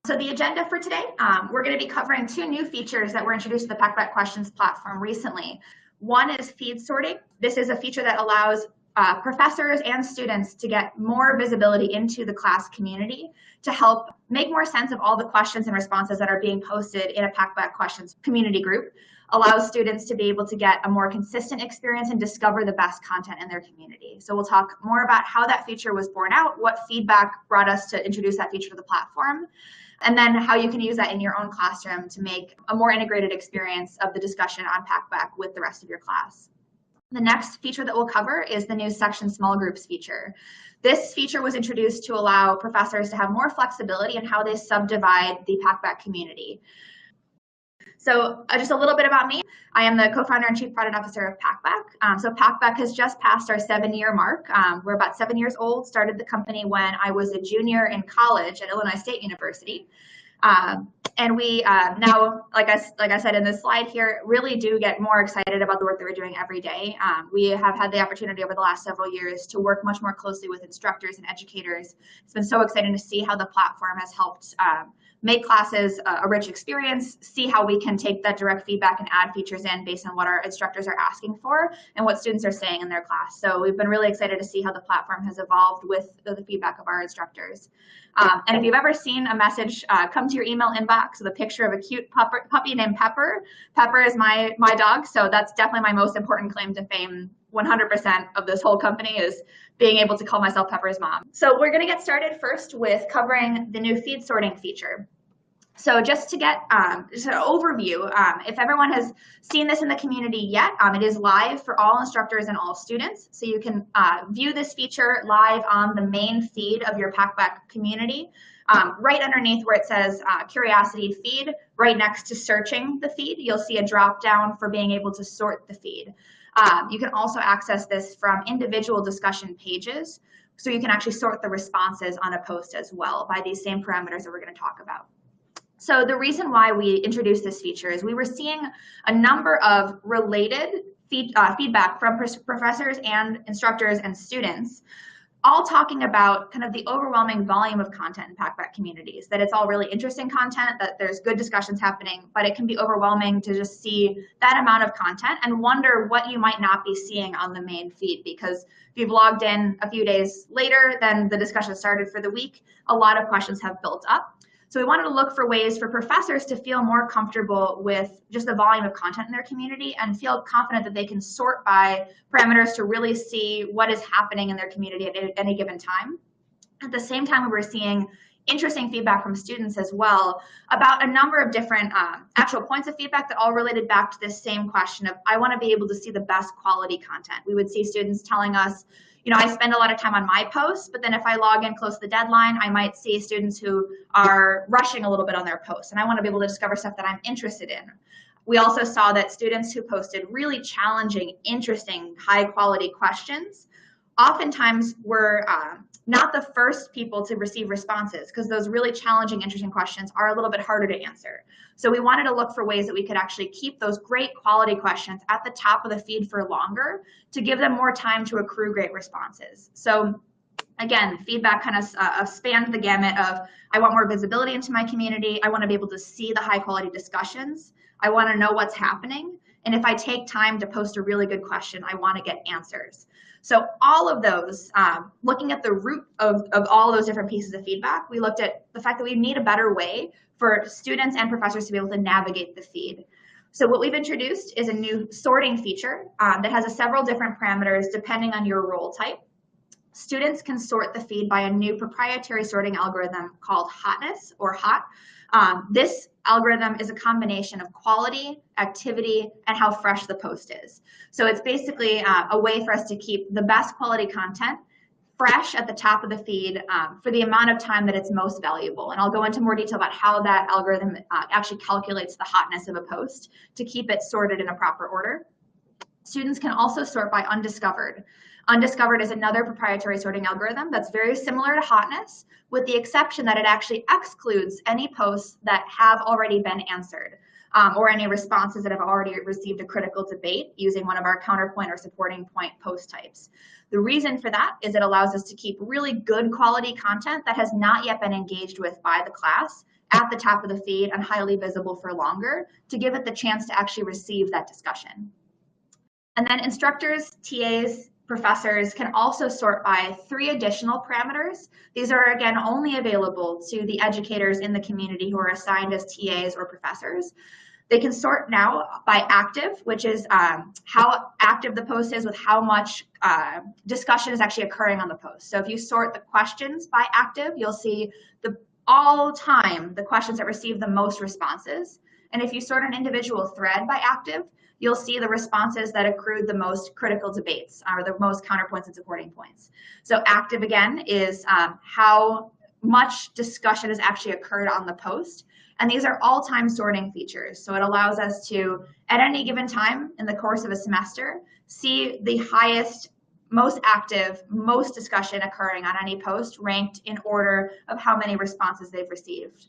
So the agenda for today, we're going to be covering two new features that were introduced to the Packback Questions platform recently. One is feed sorting. This is a feature that allows professors and students to get more visibility into the class community to help make more sense of all the questions and responses that are being posted in a Packback Questions community group, allows students to be able to get a more consistent experience and discover the best content in their community. So we'll talk more about how that feature was born out, what feedback brought us to introduce that feature to the platform, and then how you can use that in your own classroom to make a more integrated experience of the discussion on Packback with the rest of your class. The next feature that we'll cover is the new section small groups feature. This feature was introduced to allow professors to have more flexibility in how they subdivide the Packback community. So just a little bit about me. I am the co-founder and chief product officer of Packback. So Packback has just passed our 7-year mark. We're about 7 years old, started the company when I was a junior in college at Illinois State University. And we now, like I said in this slide here, really do get more excited about the work that we're doing every day. We have had the opportunity over the last several years to work much more closely with instructors and educators. It's been so exciting to see how the platform has helped make classes a rich experience, see how we can take that direct feedback and add features in based on what our instructors are asking for and what students are saying in their class. So we've been really excited to see how the platform has evolved with the feedback of our instructors. And if you've ever seen a message come to your email inbox with a picture of a cute puppy named Pepper, Pepper is my dog, so that's definitely my most important claim to fame. 100% of this whole company is being able to call myself Pepper's mom. So we're going to get started first with covering the new feed sorting feature. So just to get just an overview, if everyone has seen this in the community yet, it is live for all instructors and all students. So you can view this feature live on the main feed of your Packback community. Right underneath where it says Curiosity feed, right next to searching the feed, you'll see a drop down for being able to sort the feed. You can also access this from individual discussion pages, so you can actually sort the responses on a post as well by these same parameters that we're going to talk about. So the reason why we introduced this feature is we were seeing a number of related feedback from professors and instructors and students, all talking about kind of the overwhelming volume of content in Packback communities, that it's all really interesting content, that there's good discussions happening, but it can be overwhelming to just see that amount of content and wonder what you might not be seeing on the main feed, because if you've logged in a few days later than the discussion started for the week, a lot of questions have built up. So we wanted to look for ways for professors to feel more comfortable with just the volume of content in their community and feel confident that they can sort by parameters to really see what is happening in their community at any given time. At the same time, we were seeing interesting feedback from students as well about a number of different actual points of feedback that all related back to this same question of, I want to be able to see the best quality content. We would see students telling us, I spend a lot of time on my posts, but then if I log in close to the deadline, I might see students who are rushing a little bit on their posts, and I want to be able to discover stuff that I'm interested in. We also saw that students who posted really challenging, interesting, high quality questions oftentimes were not the first people to receive responses, because those really challenging, interesting questions are a little bit harder to answer. So we wanted to look for ways that we could actually keep those great quality questions at the top of the feed for longer to give them more time to accrue great responses. So again, feedback kind of spanned the gamut of, I want more visibility into my community. I want to be able to see the high quality discussions. I want to know what's happening. And if I take time to post a really good question, I want to get answers. So all of those, looking at the root of all those different pieces of feedback, we looked at the fact that we need a better way for students and professors to be able to navigate the feed. So what we've introduced is a new sorting feature that has several different parameters depending on your role type. Students can sort the feed by a new proprietary sorting algorithm called Hotness, or HOT. This algorithm is a combination of quality, activity, and how fresh the post is. So it's basically a way for us to keep the best quality content fresh at the top of the feed for the amount of time that it's most valuable. And I'll go into more detail about how that algorithm actually calculates the hotness of a post to keep it sorted in a proper order. Students can also sort by undiscovered. Undiscovered is another proprietary sorting algorithm that's very similar to Hotness, with the exception that it actually excludes any posts that have already been answered, or any responses that have already received a critical debate using one of our counterpoint or supporting point post types. The reason for that is it allows us to keep really good quality content that has not yet been engaged with by the class at the top of the feed and highly visible for longer to give it the chance to actually receive that discussion. And then instructors, TAs, professors can also sort by 3 additional parameters. These are, again, only available to the educators in the community who are assigned as TAs or professors. They can sort now by active, which is how active the post is with how much discussion is actually occurring on the post. So if you sort the questions by active, you'll see all time the questions that receive the most responses. And if you sort an individual thread by active, you'll see the responses that accrued the most critical debates or the most counterpoints and supporting points. So active, again, is how much discussion has actually occurred on the post. And these are all-time sorting features. So it allows us to, at any given time in the course of a semester, see the highest, most active, most discussion occurring on any post ranked in order of how many responses they've received.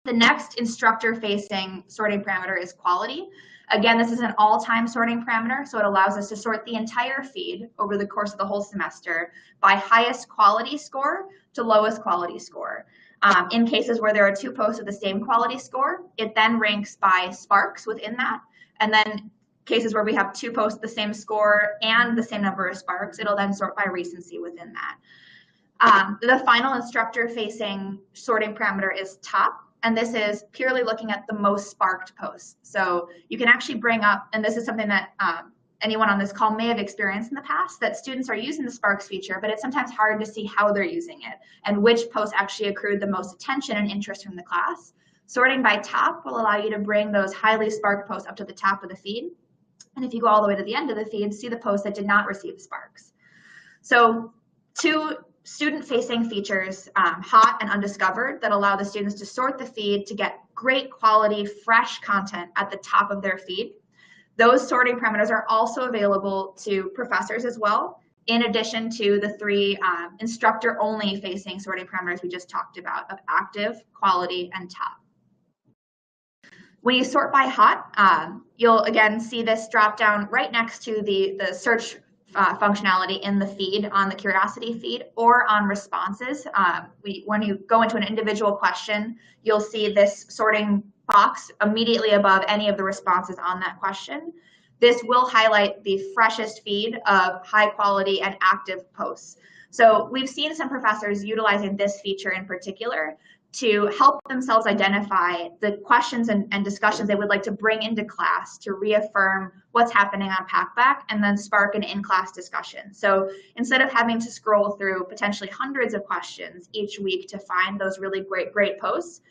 The next instructor-facing sorting parameter is quality. Again, this is an all-time sorting parameter, so it allows us to sort the entire feed over the course of the whole semester by highest quality score to lowest quality score. In cases where there are 2 posts with the same quality score, it then ranks by sparks within that. And then cases where we have 2 posts with the same score and the same number of sparks, it'll then sort by recency within that. The final instructor-facing sorting parameter is top. And this is purely looking at the most sparked posts. So you can actually bring up, and this is something that anyone on this call may have experienced in the past, that students are using the sparks feature, but it's sometimes hard to see how they're using it and which posts actually accrued the most attention and interest from the class. Sorting by top will allow you to bring those highly sparked posts up to the top of the feed. And if you go all the way to the end of the feed, see the posts that did not receive sparks. So 2 student-facing features, Hot and Undiscovered, that allow the students to sort the feed to get great quality, fresh content at the top of their feed. Those sorting parameters are also available to professors as well, in addition to the 3 instructor-only facing sorting parameters we just talked about of active, quality, and top. When you sort by Hot, you'll again see this drop down right next to the search functionality in the feed, on the Curiosity feed, or on responses. When you go into an individual question, you'll see this sorting box immediately above any of the responses on that question. This will highlight the freshest feed of high quality and active posts. So we've seen some professors utilizing this feature in particular to help themselves identify the questions and discussions they would like to bring into class to reaffirm what's happening on Packback and then spark an in-class discussion. So instead of having to scroll through potentially hundreds of questions each week to find those really great posts,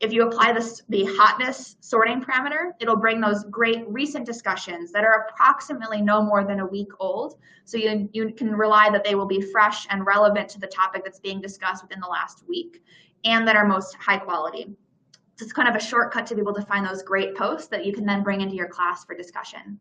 if you apply the hotness sorting parameter, it'll bring those great recent discussions that are approximately no more than a week old. So you can rely that they will be fresh and relevant to the topic that's being discussed within the last week, and that are most high quality. So it's kind of a shortcut to be able to find those great posts that you can then bring into your class for discussion.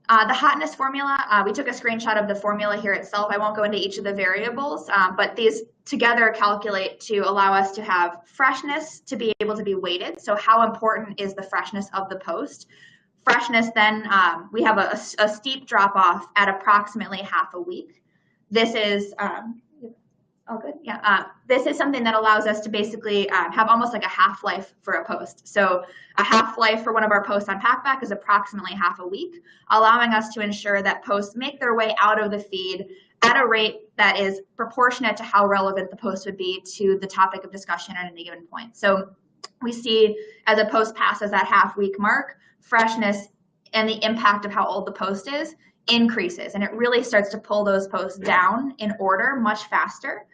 The hotness formula, we took a screenshot of the formula here itself. I won't go into each of the variables, but these together calculate to allow us to have freshness to be able to be weighted. So how important is the freshness of the post? Freshness, then we have a steep drop off at approximately half a week. This is oh, good. Yeah. This is something that allows us to basically have almost like a half-life for a post. So a half-life for one of our posts on Packback is approximately half a week, allowing us to ensure that posts make their way out of the feed at a rate that is proportionate to how relevant the post would be to the topic of discussion at any given point. So we see as a post passes that half-week mark, freshness and the impact of how old the post is increases, and it really starts to pull those posts down in order much faster.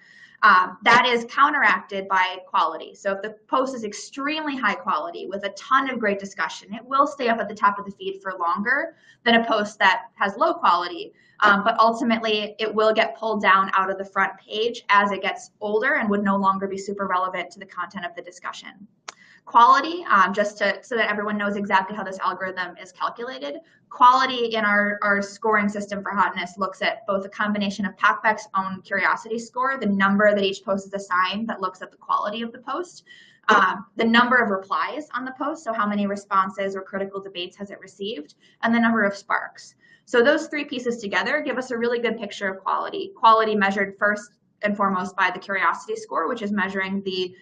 That is counteracted by quality. So if the post is extremely high quality with a ton of great discussion, it will stay up at the top of the feed for longer than a post that has low quality, but ultimately it will get pulled down out of the front page as it gets older and would no longer be super relevant to the content of the discussion. Quality, so that everyone knows exactly how this algorithm is calculated. Quality in our scoring system for hotness looks at both a combination of Packback's own curiosity score, the number that each post is assigned that looks at the quality of the post, the number of replies on the post, so how many responses or critical debates has it received, and the number of sparks. So those 3 pieces together give us a really good picture of quality. Quality measured first and foremost by the curiosity score, which is measuring the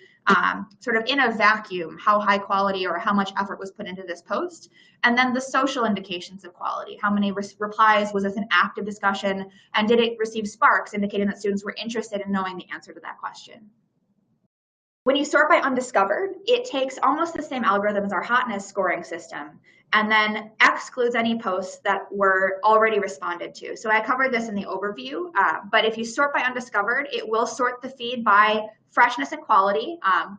sort of in a vacuum, how high quality or how much effort was put into this post. And then the social indications of quality. How many replies? Was this an active discussion? And did it receive sparks indicating that students were interested in knowing the answer to that question? When you sort by undiscovered, it takes almost the same algorithm as our hotness scoring system and then excludes any posts that were already responded to. So I covered this in the overview, but if you sort by undiscovered, it will sort the feed by freshness and quality,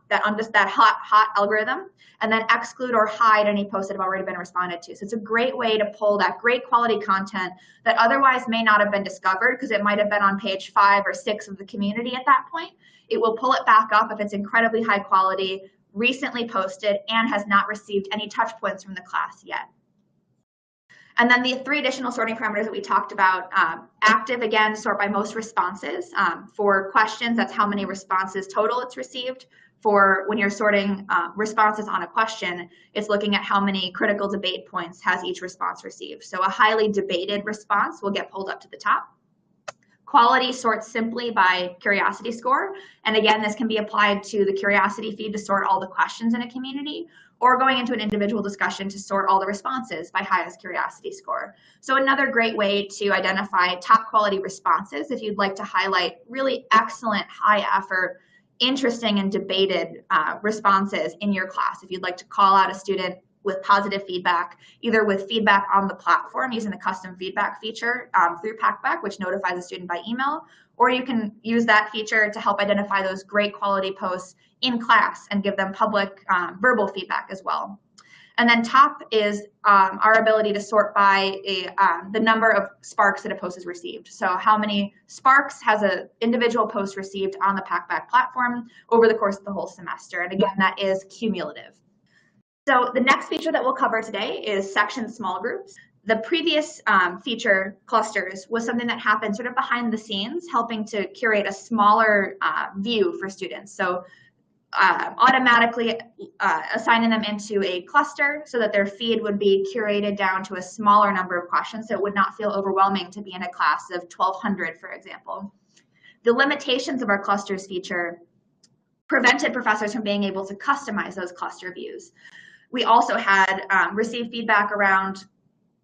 that hot algorithm, and then exclude or hide any posts that have already been responded to. So it's a great way to pull that great quality content that otherwise may not have been discovered because it might have been on page 5 or 6 of the community at that point. It will pull it back up if it's incredibly high quality, recently posted, and has not received any touch points from the class yet. And then the 3 additional sorting parameters that we talked about, active, again, sort by most responses. For questions, that's how many responses total it's received. For when you're sorting responses on a question, it's looking at how many critical debate points has each response received. So a highly debated response will get pulled up to the top. Quality sorts simply by curiosity score. And again, this can be applied to the curiosity feed to sort all the questions in a community, or going into an individual discussion to sort all the responses by highest curiosity score. So another great way to identify top quality responses if you'd like to highlight really excellent, high effort, interesting and debated responses in your class. If you'd like to call out a student with positive feedback, either with feedback on the platform using the custom feedback feature through Packback, which notifies a student by email, or you can use that feature to help identify those great quality posts in class and give them public verbal feedback as well. And then top is our ability to sort by the number of sparks that a post has received. So how many sparks has an individual post received on the Packback platform over the course of the whole semester. And again, that is cumulative. So the next feature that we'll cover today is section small groups. The previous feature, clusters, was something that happened sort of behind the scenes, helping to curate a smaller view for students. So automatically assigning them into a cluster so that their feed would be curated down to a smaller number of questions, so it would not feel overwhelming to be in a class of 1,200, for example. The limitations of our clusters feature prevented professors from being able to customize those cluster views. We also had received feedback around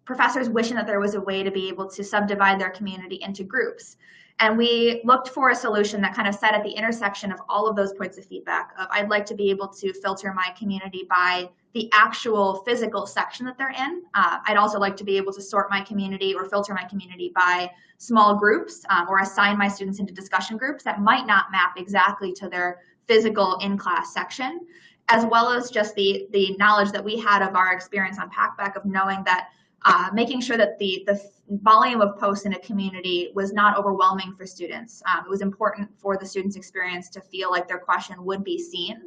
professors wishing that there was a way to be able to subdivide their community into groups. And we looked for a solution that kind of sat at the intersection of all of those points of feedback of I'd like to be able to filter my community by the actual physical section that they're in. I'd also like to be able to sort my community or filter my community by small groups or assign my students into discussion groups that might not map exactly to their physical in-class section, as well as just the knowledge that we had of our experience on Packback of knowing that making sure that the volume of posts in a community was not overwhelming for students. It was important for the students' experience to feel like their question would be seen.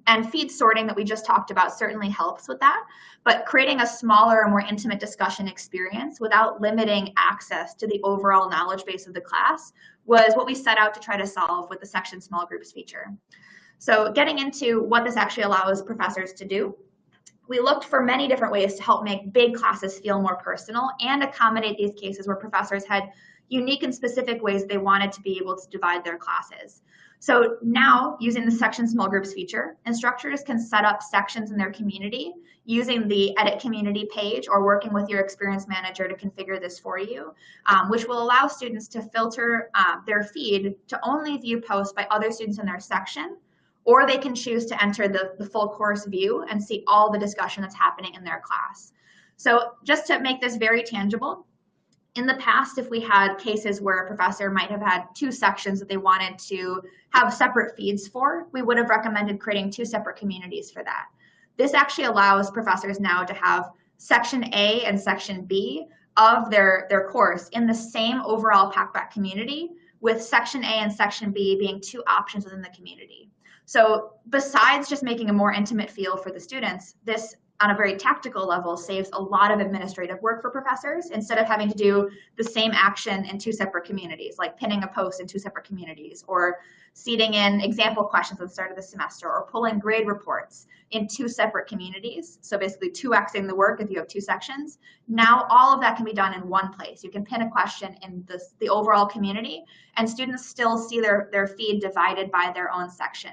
And feed sorting that we just talked about certainly helps with that, but creating a smaller and more intimate discussion experience without limiting access to the overall knowledge base of the class was what we set out to try to solve with the section small groups feature. So getting into what this actually allows professors to do, we looked for many different ways to help make big classes feel more personal and accommodate these cases where professors had unique and specific ways they wanted to be able to divide their classes. So now, using the section small groups feature, instructors can set up sections in their community using the edit community page or working with your experience manager to configure this for you, which will allow students to filter their feed to only view posts by other students in their section, or they can choose to enter the full course view and see all the discussion that's happening in their class. So just to make this very tangible, in the past, if we had cases where a professor might have had 2 sections that they wanted to have separate feeds for, we would have recommended creating 2 separate communities for that. This actually allows professors now to have section A and section B of their course in the same overall Packback community, with section A and section B being 2 options within the community. So besides just making a more intimate feel for the students, this on a very tactical level, saves a lot of administrative work for professors instead of having to do the same action in two separate communities, like pinning a post in two separate communities, or seeding in example questions at the start of the semester, or pulling grade reports in two separate communities. So basically 2xing the work if you have two sections. Now all of that can be done in one place. You can pin a question in the overall community, and students still see their feed divided by their own section.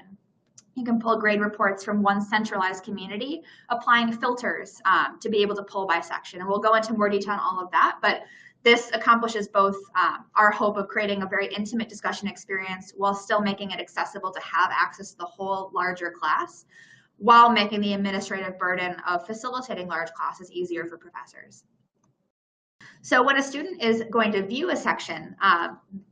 You can pull grade reports from one centralized community, applying filters to be able to pull by section. And we'll go into more detail on all of that, but this accomplishes both our hope of creating a very intimate discussion experience while still making it accessible to have access to the whole larger class, while making the administrative burden of facilitating large classes easier for professors. So when a student is going to view a section,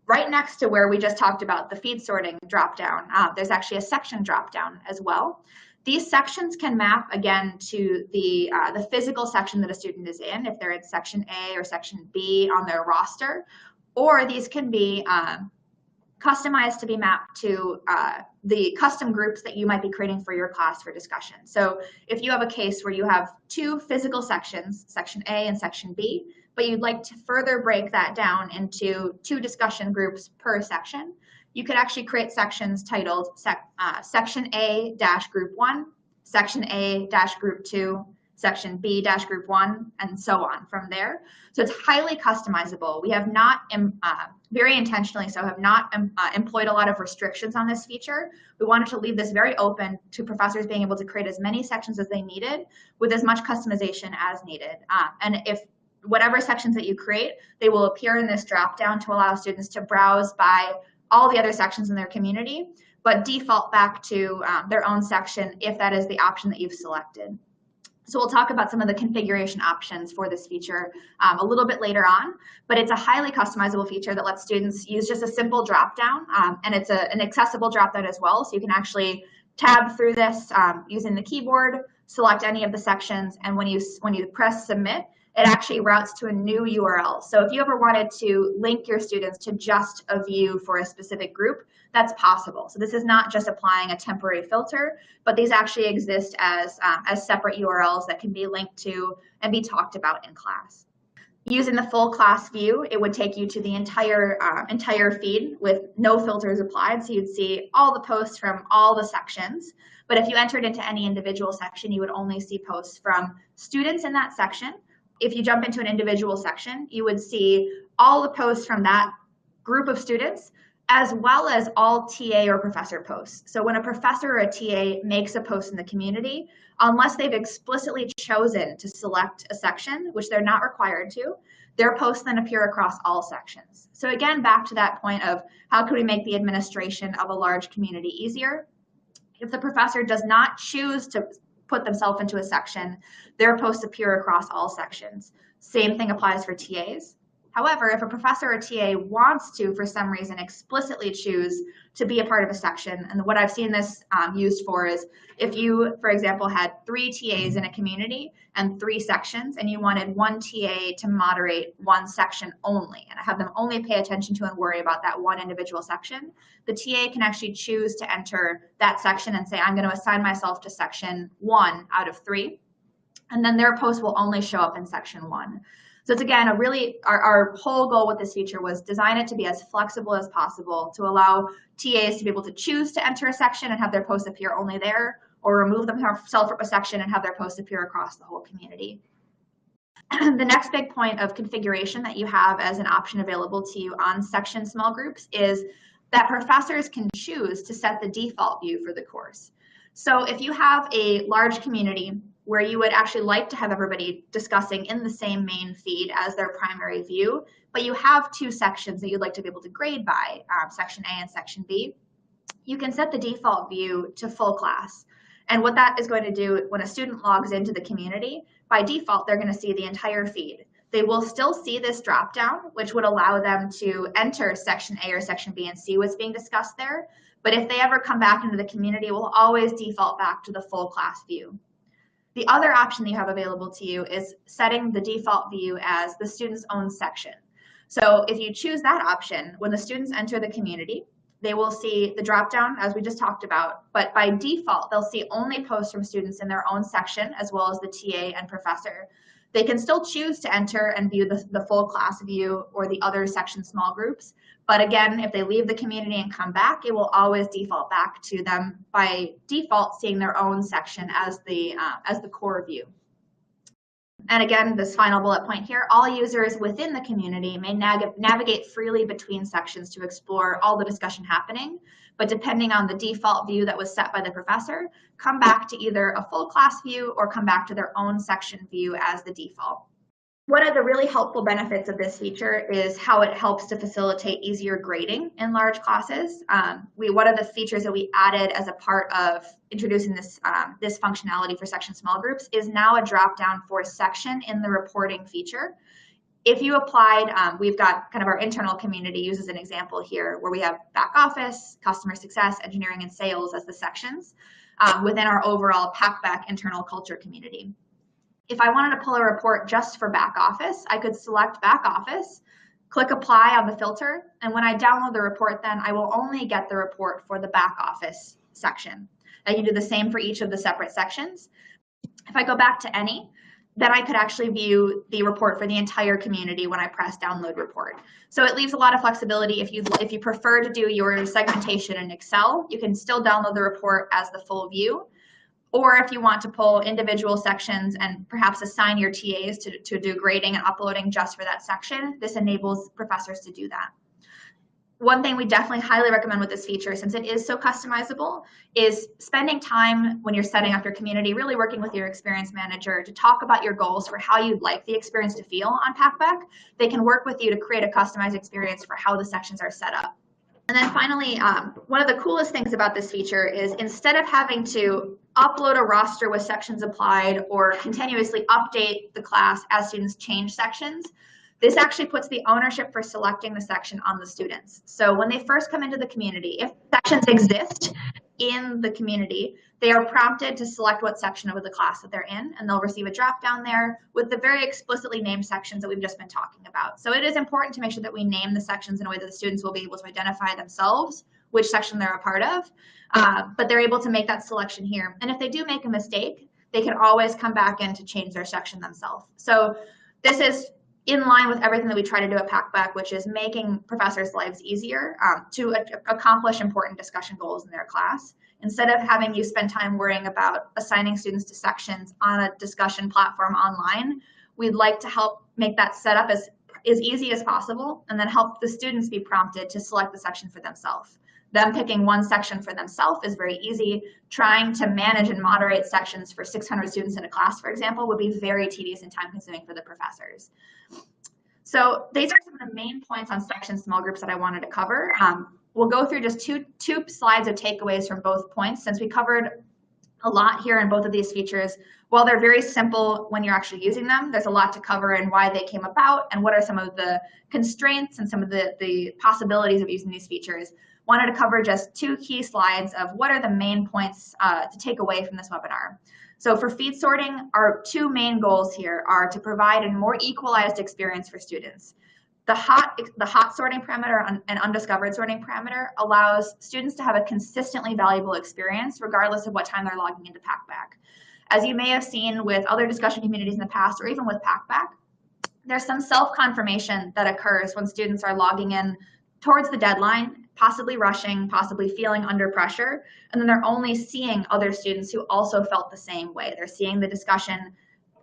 right next to where we just talked about the feed sorting dropdown, there's actually a section dropdown as well. These sections can map again to the physical section that a student is in, if they're in section A or section B on their roster, or these can be customized to be mapped to the custom groups that you might be creating for your class for discussion. So if you have a case where you have two physical sections, section A and section B, but you'd like to further break that down into two discussion groups per section, you could actually create sections titled Section A-Group 1, Section A-Group 2, Section B-Group 1, and so on from there. So it's highly customizable. We have not, very intentionally so, have not employed a lot of restrictions on this feature. We wanted to leave this very open to professors being able to create as many sections as they needed with as much customization as needed. And if whatever sections that you create, they will appear in this dropdown to allow students to browse by all the other sections in their community, but default back to their own section if that is the option that you've selected. So we'll talk about some of the configuration options for this feature a little bit later on, but it's a highly customizable feature that lets students use just a simple dropdown, and it's an accessible dropdown as well, so you can actually tab through this using the keyboard, select any of the sections, and when you press submit, it actually routes to a new URL. So if you ever wanted to link your students to just a view for a specific group, that's possible. So this is not just applying a temporary filter, but these actually exist as separate URLs that can be linked to and be talked about in class. Using the full class view, it would take you to the entire feed with no filters applied. So you'd see all the posts from all the sections. But if you entered into any individual section, you would only see posts from students in that section. If you jump into an individual section, you would see all the posts from that group of students, as well as all TA or professor posts. So when a professor or a TA makes a post in the community, unless they've explicitly chosen to select a section, which they're not required to, their posts then appear across all sections. So again, back to that point of how can we make the administration of a large community easier? If the professor does not choose to put themselves into a section, their posts appear across all sections. Same thing applies for TAs. However, if a professor or TA wants to, for some reason, explicitly choose to be a part of a section, and what I've seen this used for is if you, for example, had 3 TAs in a community and 3 sections, and you wanted one TA to moderate one section only, and have them only pay attention to and worry about that one individual section, the TA can actually choose to enter that section and say, I'm going to assign myself to section 1 out of 3, and then their post will only show up in section 1. So it's again, our whole goal with this feature was design it to be as flexible as possible to allow TAs to be able to choose to enter a section and have their posts appear only there, or remove themselves from a section and have their posts appear across the whole community. The next big point of configuration that you have as an option available to you on section small groups is that professors can choose to set the default view for the course. So if you have a large community where you would actually like to have everybody discussing in the same main feed as their primary view, but you have 2 sections that you'd like to be able to grade by, section A and section B, you can set the default view to full class. And what that is going to do when a student logs into the community, by default, they're going to see the entire feed. They will still see this dropdown, which would allow them to enter section A or section B and see what's being discussed there. But if they ever come back into the community, it will always default back to the full class view. The other option that you have available to you is setting the default view as the student's own section. So if you choose that option, when the students enter the community, they will see the dropdown as we just talked about, but by default, they'll see only posts from students in their own section as well as the TA and professor. They can still choose to enter and view the full class view or the other section small groups. But again, if they leave the community and come back, it will always default back to them by default seeing their own section as the core view. And again, this final bullet point here, all users within the community may navigate freely between sections to explore all the discussion happening, but depending on the default view that was set by the professor, come back to either a full class view or come back to their own section view as the default. One of the really helpful benefits of this feature is how it helps to facilitate easier grading in large classes. One of the features that we added as a part of introducing this functionality for section small groups is now a drop-down for section in the reporting feature. If you applied, we've got kind of our internal community uses an example here where we have back office, customer success, engineering, and sales as the sections within our overall Packback internal culture community. If I wanted to pull a report just for back office, I could select back office, click apply on the filter, and when I download the report, then I will only get the report for the back office section. I can do the same for each of the separate sections. If I go back to any, then I could actually view the report for the entire community when I press download report. So it leaves a lot of flexibility. If you prefer to do your segmentation in Excel, you can still download the report as the full view. Or if you want to pull individual sections and perhaps assign your TAs to do grading and uploading just for that section, this enables professors to do that. One thing we definitely highly recommend with this feature, since it is so customizable, is spending time when you're setting up your community, really working with your experience manager to talk about your goals for how you'd like the experience to feel on Packback. They can work with you to create a customized experience for how the sections are set up. And then finally, one of the coolest things about this feature is instead of having to upload a roster with sections applied or continuously update the class as students change sections, this actually puts the ownership for selecting the section on the students. So when they first come into the community, if sections exist in the community, they are prompted to select what section of the class that they're in, and they'll receive a drop down there with the very explicitly named sections that we've just been talking about. So it is important to make sure that we name the sections in a way that the students will be able to identify themselves which section they're a part of, but they're able to make that selection here. And if they do make a mistake, they can always come back in to change their section themselves. So this is in line with everything that we try to do at Packback, which is making professors' lives easier to accomplish important discussion goals in their class. Instead of having you spend time worrying about assigning students to sections on a discussion platform online, we'd like to help make that setup as easy as possible and then help the students be prompted to select the section for themselves. Them picking one section for themselves is very easy. Trying to manage and moderate sections for 600 students in a class, for example, would be very tedious and time-consuming for the professors. So these are some of the main points on section small groups that I wanted to cover. We'll go through just two slides of takeaways from both points, since we covered a lot here in both of these features. While they're very simple when you're actually using them, there's a lot to cover in why they came about and what are some of the constraints and some of the possibilities of using these features. Wanted to cover just two key slides of what are the main points to take away from this webinar. So for feed sorting, our two main goals here are to provide a more equalized experience for students. The hot sorting parameter and undiscovered sorting parameter allows students to have a consistently valuable experience regardless of what time they're logging into Packback. As you may have seen with other discussion communities in the past, or even with Packback, there's some self-confirmation that occurs when students are logging in towards the deadline, possibly rushing, possibly feeling under pressure, and then they're only seeing other students who also felt the same way. They're seeing the discussion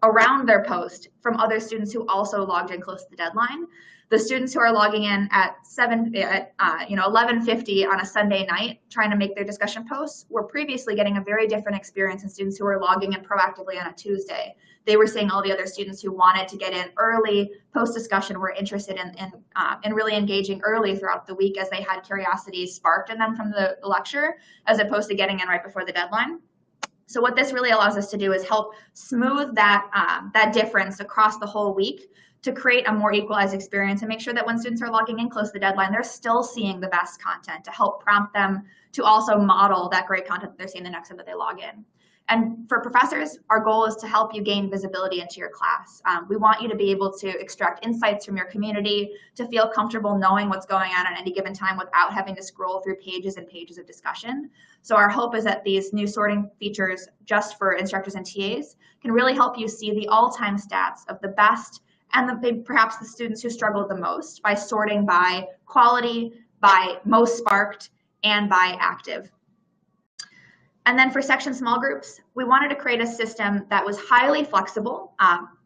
around their post from other students who also logged in close to the deadline. The students who are logging in at 11:50 on a Sunday night trying to make their discussion posts were previously getting a very different experience than students who were logging in proactively on a Tuesday. They were seeing all the other students who wanted to get in early post-discussion, were interested in really engaging early throughout the week as they had curiosity sparked in them from the lecture, as opposed to getting in right before the deadline. So what this really allows us to do is help smooth that difference across the whole week to create a more equalized experience and make sure that when students are logging in close to the deadline, they're still seeing the best content to help prompt them to also model that great content that they're seeing the next time that they log in. And for professors, our goal is to help you gain visibility into your class. We want you to be able to extract insights from your community, to feel comfortable knowing what's going on at any given time without having to scroll through pages and pages of discussion. So our hope is that these new sorting features just for instructors and TAs can really help you see the all-time stats of the best and perhaps the students who struggled the most by sorting by quality, by most sparked, and by active. And then for section small groups, we wanted to create a system that was highly flexible,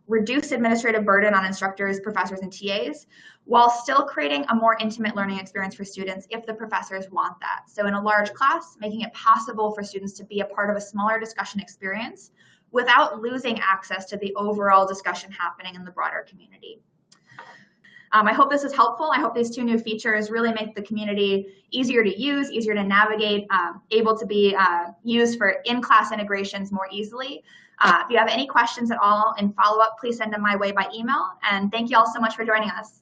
reduce administrative burden on instructors, professors, and TAs, while still creating a more intimate learning experience for students if the professors want that. So in a large class, making it possible for students to be a part of a smaller discussion experience without losing access to the overall discussion happening in the broader community. I hope this is helpful. I hope these two new features really make the community easier to use, easier to navigate, able to be used for in-class integrations more easily. If you have any questions at all in follow-up, please send them my way by email. And thank you all so much for joining us.